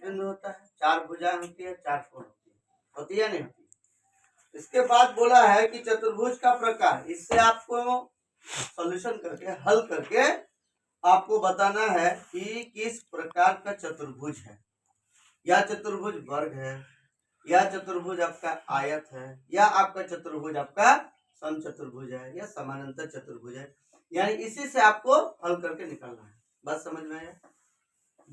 बिंदु होता है, 4 भुजाएं होती है, 4 कोण होती है या नहीं होती। इसके बाद बोला है कि चतुर्भुज का प्रकार, इससे आपको सॉल्यूशन करके हल करके आपको बताना है कि किस प्रकार का चतुर्भुज है। या चतुर्भुज वर्ग है, या चतुर्भुज आपका आयत है, या आपका चतुर्भुज आपका समचतुर्भुज है, या समानांतर चतुर्भुज है। यानी इसी से आपको हल करके निकालना है। बस समझ में आया।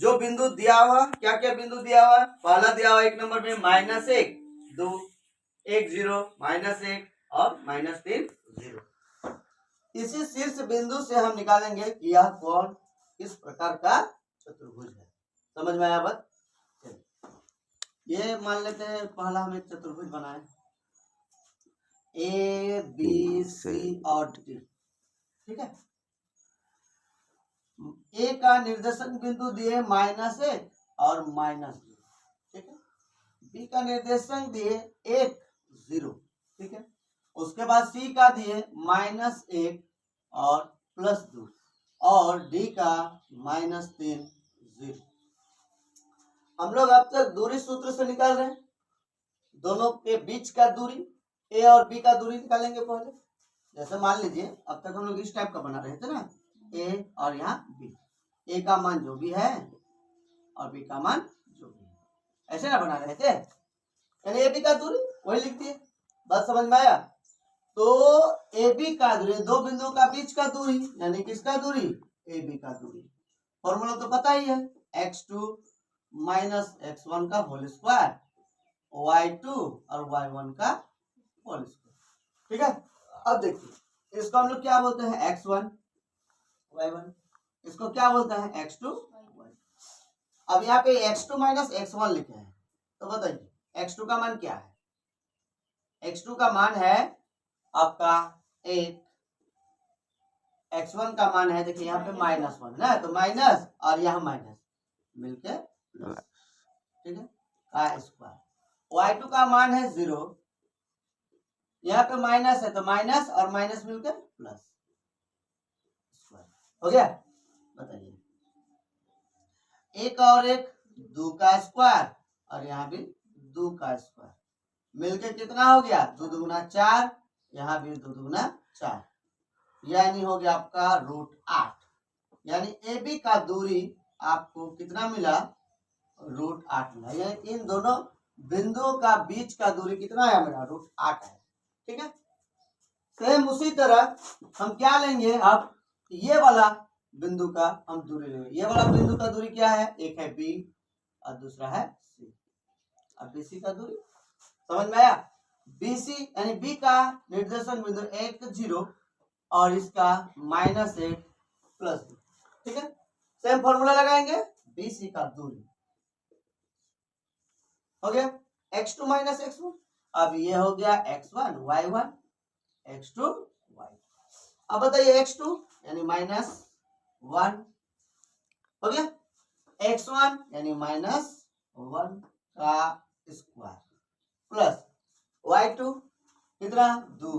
जो बिंदु दिया हुआ, क्या क्या बिंदु दिया हुआ, पहला दिया हुआ 1 नंबर में -1 2 1 0 -1 और -3 0। इसी शीर्ष बिंदु से हम निकालेंगे कि यह कौन किस प्रकार का चतुर्भुज है। समझ में आया बात। ये मान लेते हैं पहला हम एक चतुर्भुज बनाए, ए बी सी और डी। ठीक है, ए का निर्देशन बिंदु दिए -1 और -0। ठीक है, बी का निर्देशक दिए 1 0। ठीक है, उसके बाद सी का दिए -1 और +2 और डी का -3 0। हम लोग अब तक दूरी सूत्र से निकाल रहे हैं, दोनों के बीच का दूरी, ए और बी का दूरी निकालेंगे पहले। जैसे मान लीजिए अब तक हम लोग इस टाइप का बना रहे थे ना, ए और यहाँ बी, ए का मान जो भी है और बी का मान जो भी है, ऐसे ना बना रहे थे। यानी ए बी का दूरी वही लिख दिए। बात समझ में आया। तो ए बी का दूरी, दो बिंदुओं का बीच का दूरी, यानी किसका दूरी, ए बी का दूरी। फॉर्मूला तो पता ही है, x2 - x1 का होल स्क्वायर, y2 और y1 का होल स्क्वायर। ठीक है, अब देखिए इसको हम लोग क्या बोलते हैं, x1 y1, इसको क्या बोलते हैं, x2 y2। अब यहाँ पे x2 - x1 लिखे हैं, तो बताइए x2 का मान क्या है। x2 का मान है आपका 1, x1 का मान है, देखिए यहाँ पे -1 ना, तो माइनस और यहाँ माइनस मिलके प्लस। ठीक है, का स्क्वायर। y2 का मान है 0, यहाँ पे माइनस है तो माइनस और माइनस मिलके प्लस स्क्वायर हो गया। बताइए 1 और 1 2 का स्क्वायर और यहाँ भी 2 का स्क्वायर मिलके कितना हो गया, 2 दूना 4, यहाँ भी 2 दूना 4, यानी हो गया आपका √8। यानी ए बी का दूरी आपको कितना मिला, √8 मिला। यानी इन दोनों बिंदुओं का बीच का दूरी कितना है मेरा, √8 है। ठीक है, सेम उसी तरह हम क्या लेंगे, अब ये वाला बिंदु का हम दूरी लेंगे। ये वाला बिंदु का दूरी क्या है, एक है बी और दूसरा है सी। अब बीसी का दूरी समझ में आया। बीसी यानी बी का निर्देशन बिंदु 1 0 और इसका -1 +2। ठीक है, सेम फॉर्मूला लगाएंगे, बीसी का दूरी हो गया x2 - x1। अब ये हो गया x1 y1 x2 y। अब बताइए x2 यानी -1 हो गया, x1 यानी -1 का स्क्वायर प्लस y2 कितना 2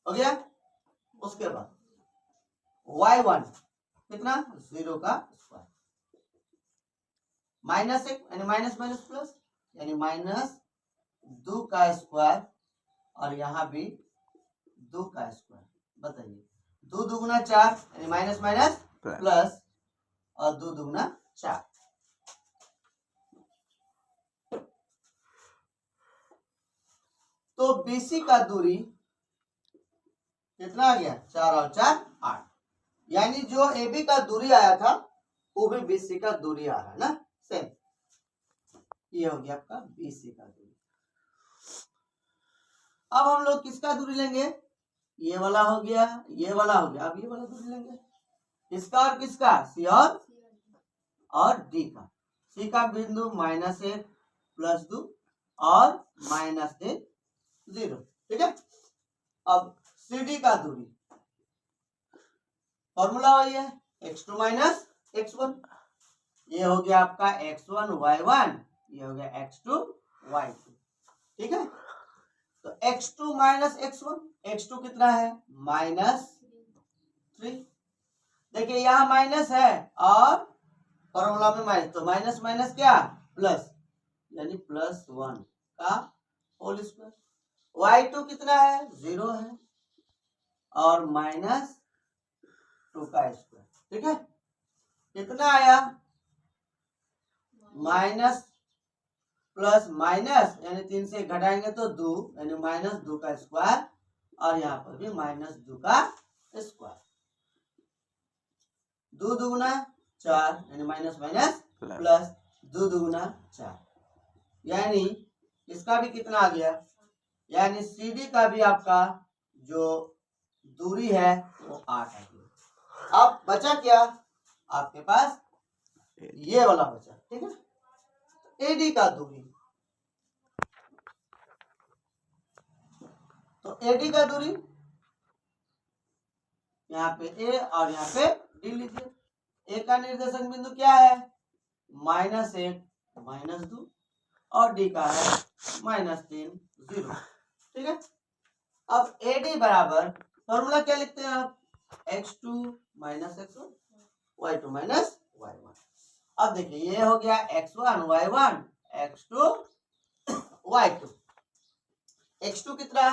हो गया। उसके बाद y1 कितना 0 का स्क्वायर, -1 यानी माइनस माइनस प्लस, यानी -2 का स्क्वायर और यहाँ भी 2 का स्क्वायर। बताइए 2 दूगुना 4 यानी माइनस माइनस प्लस और 2 दूगुना 4। तो बीसी का दूरी कितना आ गया, 4 और 4 8। यानी जो AB का दूरी आया था वो भी BC का दूरी आ रहा है ना, सेम। ये हो गया आपका BC का दूरी। अब हम लोग किसका दूरी लेंगे, ये वाला हो गया, ये वाला हो गया, अब ये वाला दूरी लेंगे, इसका और किसका, C और D का। C का बिंदु -1 +2 और -1 0। ठीक है, अब CD का दूरी फॉर्मूला वही है, x2 - x1। ये हो गया आपका x1 y1, ये हो गया x2 y2। ठीक है, तो x2 - x1, x2 कितना है -3। देखिए यहाँ माइनस है और फॉर्मूला में माइनस, तो माइनस माइनस क्या प्लस, यानी +1 का होल स्क्वायर। y2 कितना है 0 है और -2 का स्क्वायर। ठीक है, कितना आया माइनस प्लस माइनस, यानी 3 से घटाएंगे तो 2, यानी -2 का स्क्वायर, और यहाँ पर भी -2 का स्क्वायर। 2 दूगुना 4, यानी माइनस माइनस प्लस 2 दूगुना 4, यानी इसका भी कितना आ गया, यानी CD का भी आपका जो दूरी है वो 8 आ गया। अब बचा क्या आपके पास, ये वाला बचा। ठीक है, AD का दूरी, तो AD का दूरी यहाँ पे A और यहाँ पे D लीजिए। A का निर्देशक बिंदु क्या है -1 -2 और D का है -3 0। ठीक है, अब AD बराबर फॉर्मूला क्या लिखते हैं आप, x2 - x1 y2 - y1। अब देखिए ये हो गया x1 y1 x2 y2। x2 कितना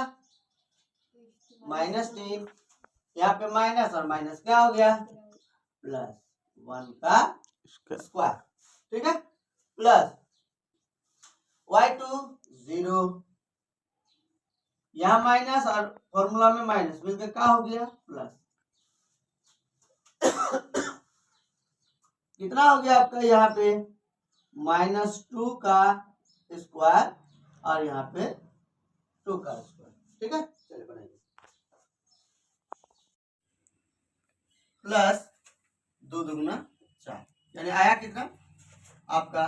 -3, यहाँ पे माइनस और माइनस क्या हो गया +1 का स्क्वायर। ठीक है, प्लस y2 0, यहाँ माइनस और फॉर्मूला में माइनस मिलकर क्या हो गया प्लस। कितना हो गया आपका यहाँ पे -2 का स्क्वायर और यहाँ पे 2 का स्क्वायर। ठीक है, चलिए बनाइए, प्लस 2 दूगुना 4, यानी आया कितना आपका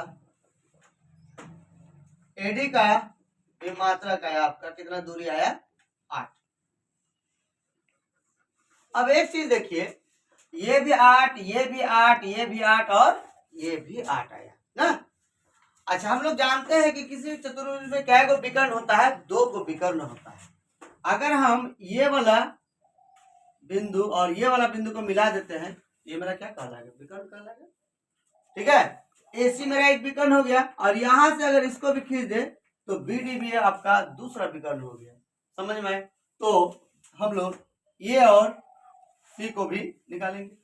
AD का ये मात्रा का है आपका कितना दूरी आया 8। अब एक चीज देखिए, ये भी 8, ये भी 8, ये भी 8 और ये भी 8 आया ना। अच्छा, हम लोग जानते हैं कि किसी चतुर्भुज में क्या को विकर्ण होता है, 2 को विकर्ण होता है। अगर हम ये वाला बिंदु और ये वाला बिंदु को मिला देते हैं, ये मेरा क्या कहलाएगा विकर्ण कहलाएगा। ठीक है, AC मेरा एक विकर्ण हो गया, और यहां से अगर इसको भी खींच दे तो BD भी आपका दूसरा विकर्ण हो गया। समझ में आए, तो हम लोग ये और C को भी निकालेंगे।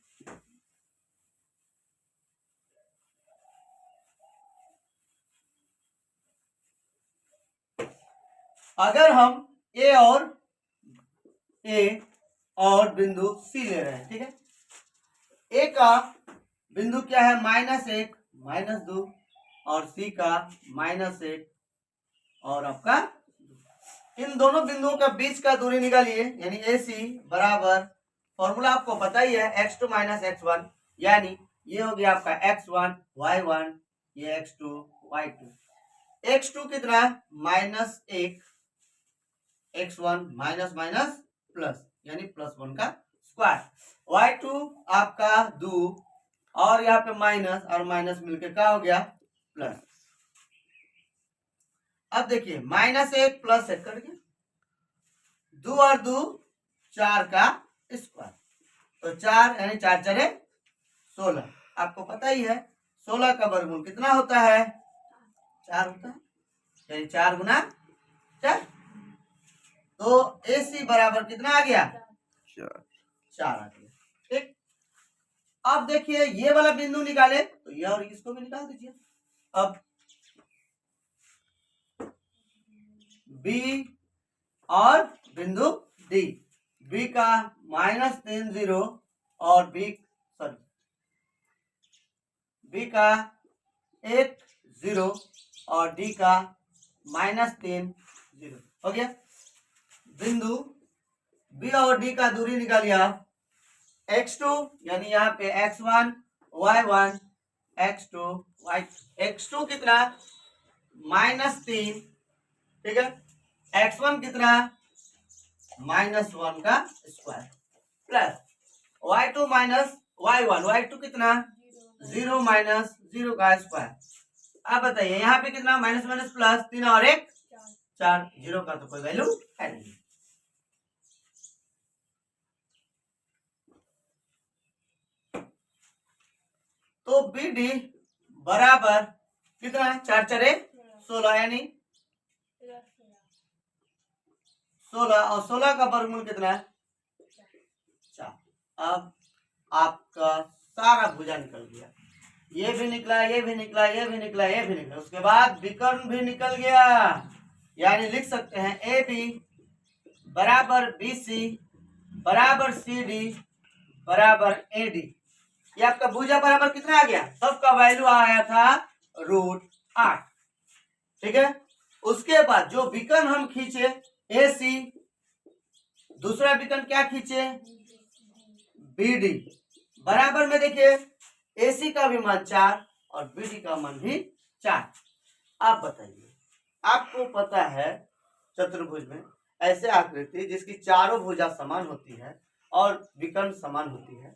अगर हम A और बिंदु C ले रहे हैं, ठीक है, A का बिंदु क्या है -1 -2 और C का -1 और आपका, इन दोनों बिंदुओं का बीच का दूरी निकालिए, यानी AC बराबर, फॉर्मूला आपको पता ही है x2 - x1, यानी ये हो गया आपका x1 y1, ये x2 y2। x2 कितना -1, x1 माइनस माइनस प्लस, यानी +1 का स्क्वायर। y2 आपका 2 और यहाँ पे माइनस और माइनस मिलकर क्या हो गया प्लस। अब देखिए -1 + 1 कर गया, 2 और 2 4 का स्क्वायर, तो 4 यानी 4 × 4 = 16। आपको पता ही है 16 का वर्गमूल कितना होता है 4 होता है, यानी 4 × 4। तो AC बराबर कितना आ गया 4 आ गया। ठीक, अब देखिए ये वाला बिंदु निकाले तो ये और इसको भी निकाल दीजिए। अब B और बिंदु D, B का -3 0 और B का 1 0 और D का -3 0 हो गया। बिंदु B और D का दूरी निकालिए आप, x2 यानी यहाँ पे x1 y1 x2 y2। x2 कितना -3, ठीक है, x1 कितना -1 का square plus y2 - y1, y2 कितना 0 - 0 का स्क्वायर। अब बताइए यहाँ पे कितना माइनस माइनस प्लस, 3 और 1 4, 0 का तो कोई वैल्यू है नहीं। तो बी डी बराबर कितना है, 4 चरे 16 यानी 16 और 16 का वर्गमूल कितना है 4। अब आपका सारा भुजा निकल गया, ये भी निकला, ये भी निकला, ये भी निकला, ये भी निकला। उसके बाद विकर्ण भी निकल गया, यानी लिख सकते हैं ए बी बराबर बी सी बराबर सी डी बराबर ए डी। ये आपका भुजा बराबर कितना आ गया, सबका वैल्यू आया था √8। ठीक है, उसके बाद जो विकर्ण हम खींचे ए सी, दूसरा विकर्ण क्या खींचे बी डी, बराबर में देखिए एसी का भी मान 4 और बीडी का मान भी 4। आप बताइए, आपको पता है चतुर्भुज में ऐसे आकृति जिसकी चारों भुजा समान होती है और विकर्ण समान होती है,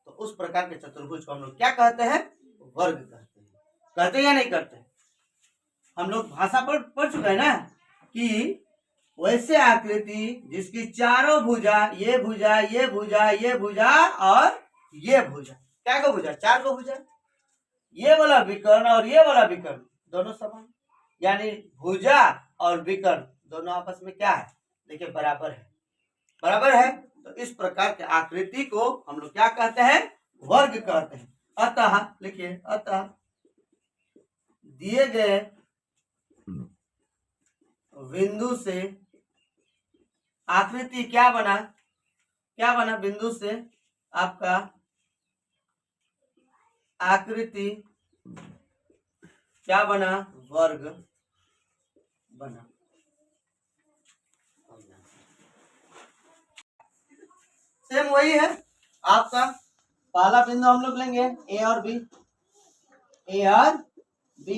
तो उस प्रकार के चतुर्भुज को हम लोग क्या कहते हैं, वर्ग कहते हैं। कहते हैं या नहीं करते? हम लोग भाषा पढ़ चुके हैं ना कि वैसे आकृति जिसकी चारों भुजा, ये भुजा, ये भुजा, ये भुजा और ये भुजा, क्या को भुजा, 4 को भुजा, ये वाला विकर्ण और ये वाला विकर्ण दोनों समान, यानी भुजा और विकर्ण दोनों आपस में क्या है, देखिए बराबर है, बराबर है। तो इस प्रकार के आकृति को हम लोग क्या कहते हैं, वर्ग कहते हैं। अतः लिखिए, अतः दिए गए बिंदु से आकृति क्या बना, क्या बना, बिंदु से आपका आकृति क्या बना, वर्ग बना। सेम वही है आपका पहला बिंदु हम लोग लेंगे ए और बी, ए और बी।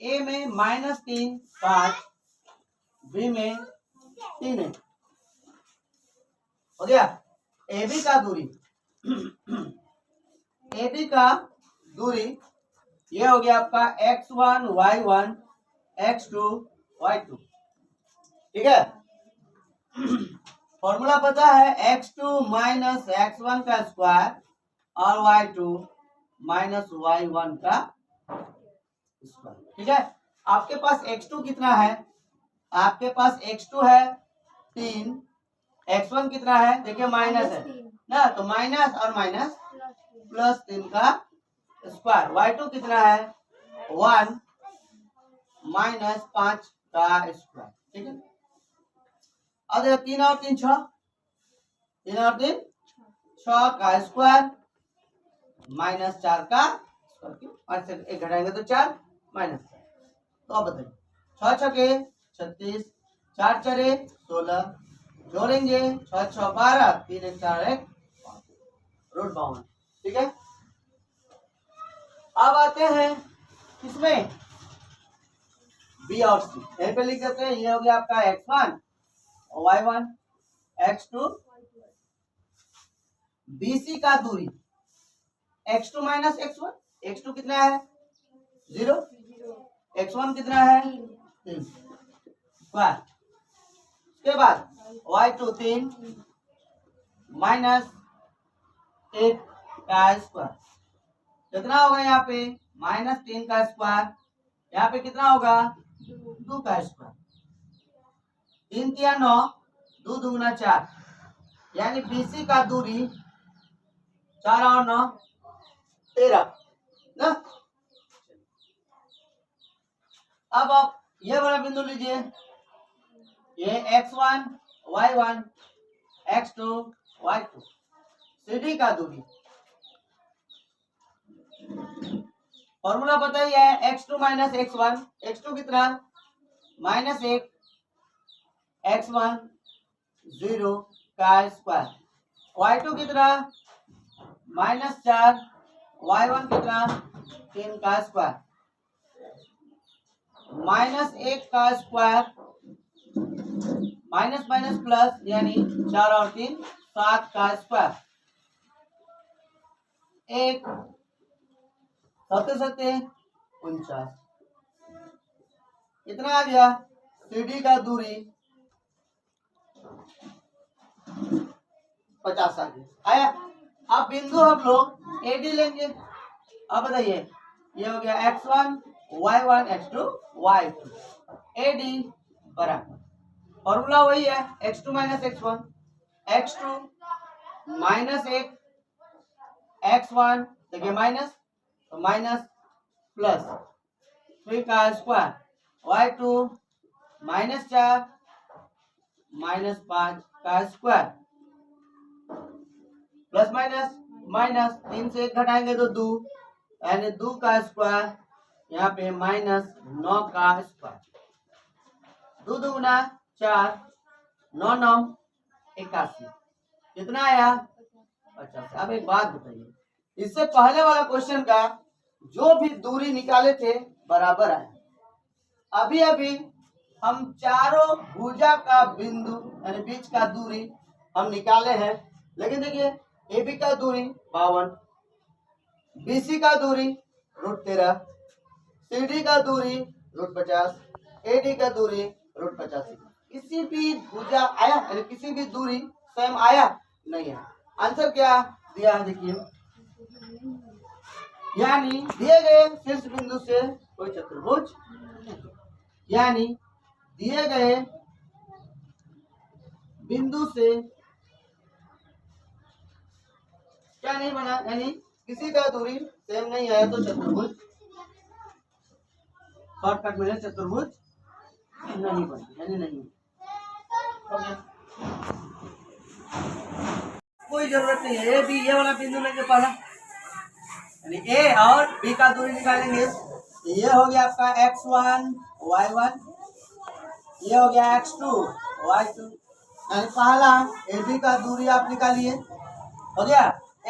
ए में -3 5, बी में 3 है, हो गया। ए बी का दूरी ए बी का दूरी ये हो गया आपका x1 y1 x2 y2। ठीक है, फॉर्मूला पता है x2 माइनस x1 का स्क्वायर और y2 माइनस y1 का स्क्वायर। ठीक है, आपके पास x2 कितना है, आपके पास x2 है 3, x1 कितना है, देखिए माइनस है ना, तो माइनस और माइनस +3 का स्क्वायर। y2 कितना है 1 माइनस 5 का स्क्वायर। ठीक है, अब 3 और 3 6, 3 और 3 6 का स्क्वायर माइनस 4 का स्क्वायर, 5 से 1 घटाएंगे तो 4 माइनस 4। तो अब बताइए 6 छके 36, 4 चरे 16, जोड़ेंगे 6 6 12, 3 1 4 1 √52। ठीक है, अब आते हैं किसमें, बी और सी। यहीं पे लिख देते हैं, ये हो गया आपका x1 y1 x2, BC का दूरी x2 माइनस x1, x2 कितना है 0, x1 कितना है 3 स्क्वायर। उसके बाद y2 3 माइनस 1 का स्क्वायर, कितना होगा यहाँ पे -3 का स्क्वायर, यहाँ पे कितना होगा 2 का स्क्वायर, 3 3 9, 2 2 4, यानी BC का दूरी 4 और 9 13 ना। अब आप ये वाला बिंदु लीजिए, ये x1 y1 x2 y2, CD का दूरी फॉर्मूला बताइए है x2 माइनस x1, x2 कितना -1 x1 0 का स्क्वायर, y2 कितना -4 y1 कितना 3 का स्क्वायर, -1 का स्क्वायर माइनस माइनस प्लस यानी 4 और 3 7 का स्क्वायर, 1 7 7 49, कितना आ गया, CD का दूरी 50 आ गया। आया। अब बिंदु हम लोग AD लेंगे। अब बताइए ये हो गया x1 y1 x2 y2 AD बराबर फॉर्मूला वही है x2 minus x1 x2 minus एक x1 देखिए माइनस तो माइनस प्लस 3 का स्क्वायर y2 माइनस 4 माइनस 5 का स्क्वायर प्लस माइनस माइनस 3 से 1 घटाएंगे तो 2 यानी 2 का स्क्वायर यहाँ पे माइनस 9 का स्क्वायर 2 दूना 4 9 9 81 कितना आया 50। अब एक बात बताइए इससे पहले वाला क्वेश्चन का जो भी दूरी निकाले थे बराबर आया। अभी अभी हम चारों भुजा का बिंदु यानी बीच का दूरी हम निकाले हैं लेकिन देखिए AB का दूरी 52 BC का दूरी √13 CD का दूरी √50 AD का दूरी √85 किसी भी भुजा आया यानी किसी भी दूरी सेम आया नहीं है। आंसर क्या दिया है देखिए यानी दिए गए शीर्ष बिंदु से कोई चतुर्भुज यानी दिए गए बिंदु से क्या नहीं बना यानी किसी का दूरी सेम नहीं है तो चतुर्भुज शॉर्टकट में चतुर्भुज नहीं बना यानी नहीं ओके कोई जरूरत नहीं है। बी ये वाला बिंदु लेंगे पहला यानी ए और बी का दूरी निकालेंगे तो ये हो गया आपका x1 y1 ये हो गया x2 y2 यानी पहला ए बी का दूरी आप निकालिए हो गया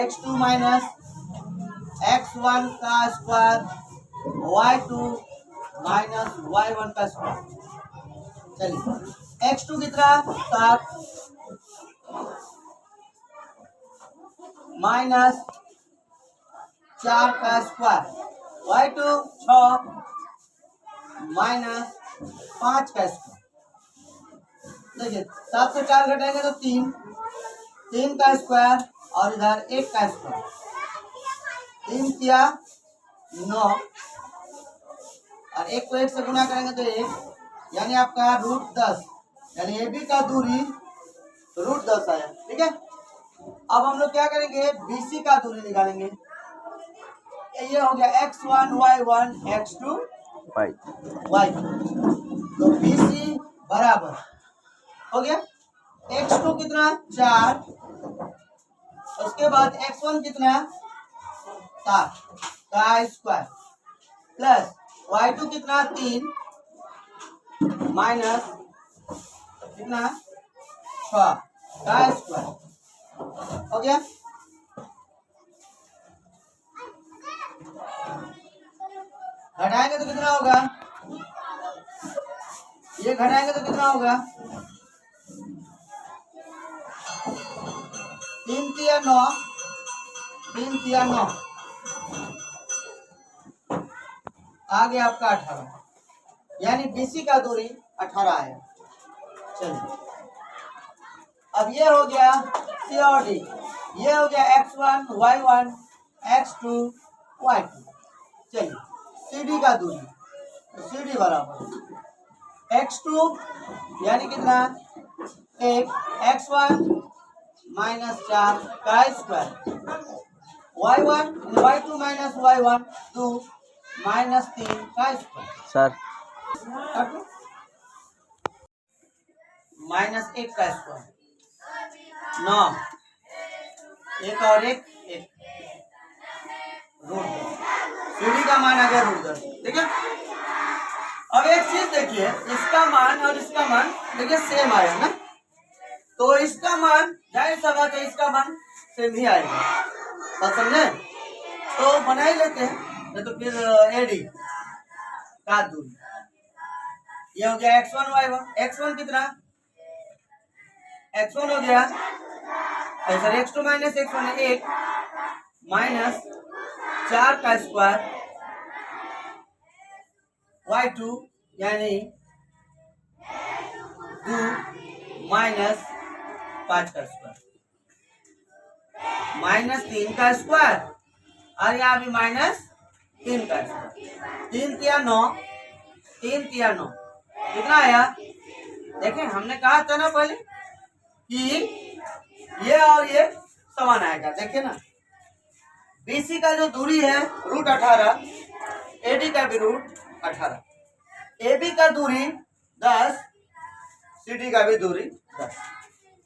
x2 माइनस x1 का स्क्वायर y2 माइनस y1 का स्क्वायर चलिए x2 कितना 7 माइनस 4 का स्क्वायर y2 6 माइनस 5 का स्क्वायर देखिए 7 से 4 घटाएंगे तो 3 का स्क्वायर और इधर 1 का स्क्वायर 3 किया 9 और 1 को 1 से गुना करेंगे तो 1 यानी आपका √10 यानी AB का दूरी √10 आया। ठीक है अब हम लोग क्या करेंगे BC का दूरी निकालेंगे ये हो गया x1 y1 x2 y2 तो BC बराबर हो गया x2 कितना 4 उसके बाद x1 कितना 7 का स्क्वायर प्लस y2 कितना 3 माइनस कितना 6 का स्क्वायर हो गया घटाएंगे तो कितना होगा ये घटाएंगे तो कितना होगा 3 तिया 9 3 तिया 9 आ गया आपका 18 यानी BC का दूरी 18 आया। चलिए अब ये हो गया C और D ये हो गया x1 y1 x2 y2 चलिए CD का दूरी तो CD बराबर x2 यानी कितना 1 x1 माइनस 4 का square y1 y2 minus y1 2 minus 3 का स्क्वायर सर माइनस 1 का स्क्वायर 9 1 और 1 CD का मान आ गया √10। ठीक है अब एक चीज देखिए इसका मान और इसका मान देखिए सेम आया ना तो इसका मान जाहिर सा बात है इसका मान सेम ही आएगा बात समझे तो बना ही लेते हैं नहीं तो फिर AD का दूरी ये हो गया x1 y1 x1 कितना x1 हो गया सर x2 माइनस x1 है 1 माइनस 4 का स्क्वायर y2 यानी 2 माइनस 5 का स्क्वायर माइनस 3 का स्क्वायर और यहाँ भी -3 का स्क्वायर। 3 तिया 9, 3 तिया 9 कितना आया? देखें हमने कहा था ना पहले कि ये और ये समान आएगा। देखिए ना, BC का जो दूरी है √18, AD का भी √18, AB का दूरी 10, CD का भी दूरी 10।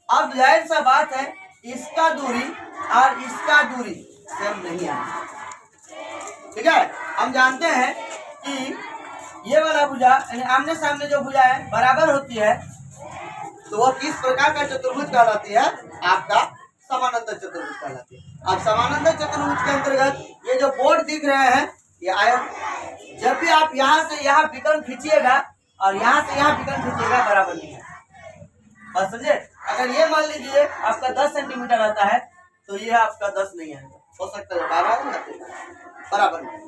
अब जाहिर सा बात है इसका दूरी और इसका दूरी सेम नहीं आएगा। ठीक है, हम जानते हैं कि ये वाला भुजा यानी आमने सामने जो भुजा है बराबर होती है, तो वो किस प्रकार का चतुर्भुज कहलाती है? आपका समानांतर चतुर्भुज कहलाती है। अब समानांतर चतुर्भुज के अंतर्गत ये जो बोर्ड दिख रहे हैं ये आयत, जब भी आप यहाँ से यहाँ विकर्ण खींचिएगा और यहाँ से यहाँ विकर्ण खींचिएगा बराबर नहीं है। बस समझे? अगर ये मान लीजिए आपका 10 सेंटीमीटर आता है तो ये आपका 10 नहीं आएगा, हो सकता है 12 बराबर नहीं।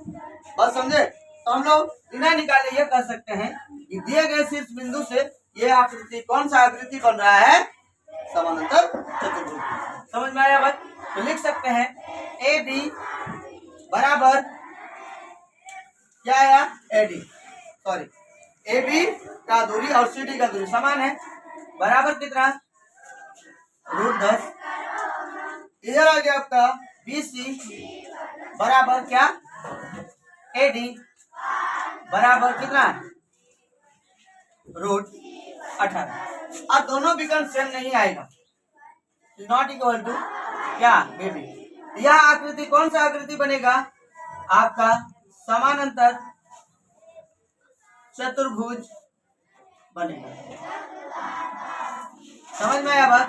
बस समझे? तो हम लोग बिना निकाले ये कह सकते हैं कि दिए गए शीर्ष बिंदु से ये आकृति, कौन सा आकृति बन रहा है? समानांतर चतुर्भुज। समझ में आया बात? तो लिख सकते हैं AB बराबर क्या आया? AD, सॉरी AB का दूरी और CD का दूरी समान है, बराबर कितना? √10। इधर आ गया आपका BC बराबर क्या? AD बराबर कितना? √18। अब दोनों विकर्ण सेम नहीं आएगा, नॉट इक्वल टू क्या बेबी? यह आकृति कौन सा आकृति बनेगा? आपका समानांतर चतुर्भुज बनेगा। समझ में आया बात?